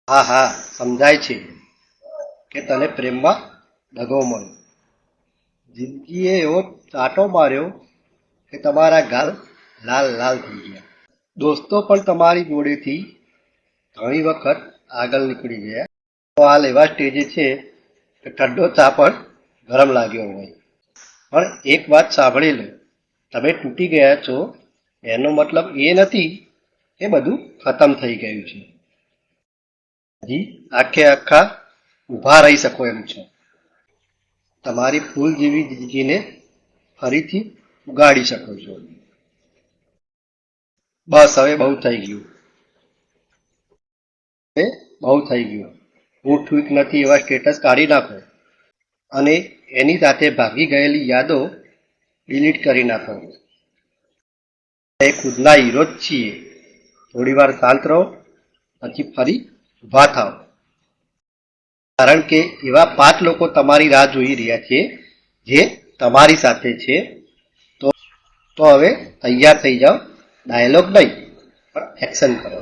હા હા, સમજાય છે કે તને પ્રેમમાં દગો મળ્યો. જિંદગીએ એવો ચાટો માર્યો કે તમારા ગાલ લાલ લાલ થઈ ગયા. દોસ્તો પણ તમારી જોડેથી ઘણી વખત આગળ નીકળી ગયા. તો હાલ એવા સ્ટેજે છે કે ઠંડો ચા પણ ગરમ લાગ્યો હોય. પણ એક વાત સાંભળી લો, તમે તૂટી ગયા છો એનો મતલબ એ નથી કે બધું ખતમ થઈ ગયું છે. હજી આખે આખા ઊભા રહી શકો એમ છો. તમારી ફૂલ જેવી જિંદગીને ફરીથી ઉગાડી શકો છો. બસ હવે બહુ થઈ ગયું. હવે બહુ થઈ ગયું. હું ઠીક નથી એવા સ્ટેટસ કાઢી નાખો અને એની સાથે ભાગી ગયેલી યાદો ડિલીટ કરી નાખો. એ ખુદના હીરો જ છીએ. થોડી વાર શાંત રહો, પછી ફરી ઊભા થાવ. કારણ કે એવા 5 લોકો તમારી રાહ જોઈ રહ્યા છે જે તમારી સાથે છે. તો તો હવે તૈયાર થઈ જાઓ. ડાયલોગ નહીં, પણ એક્શન કરો.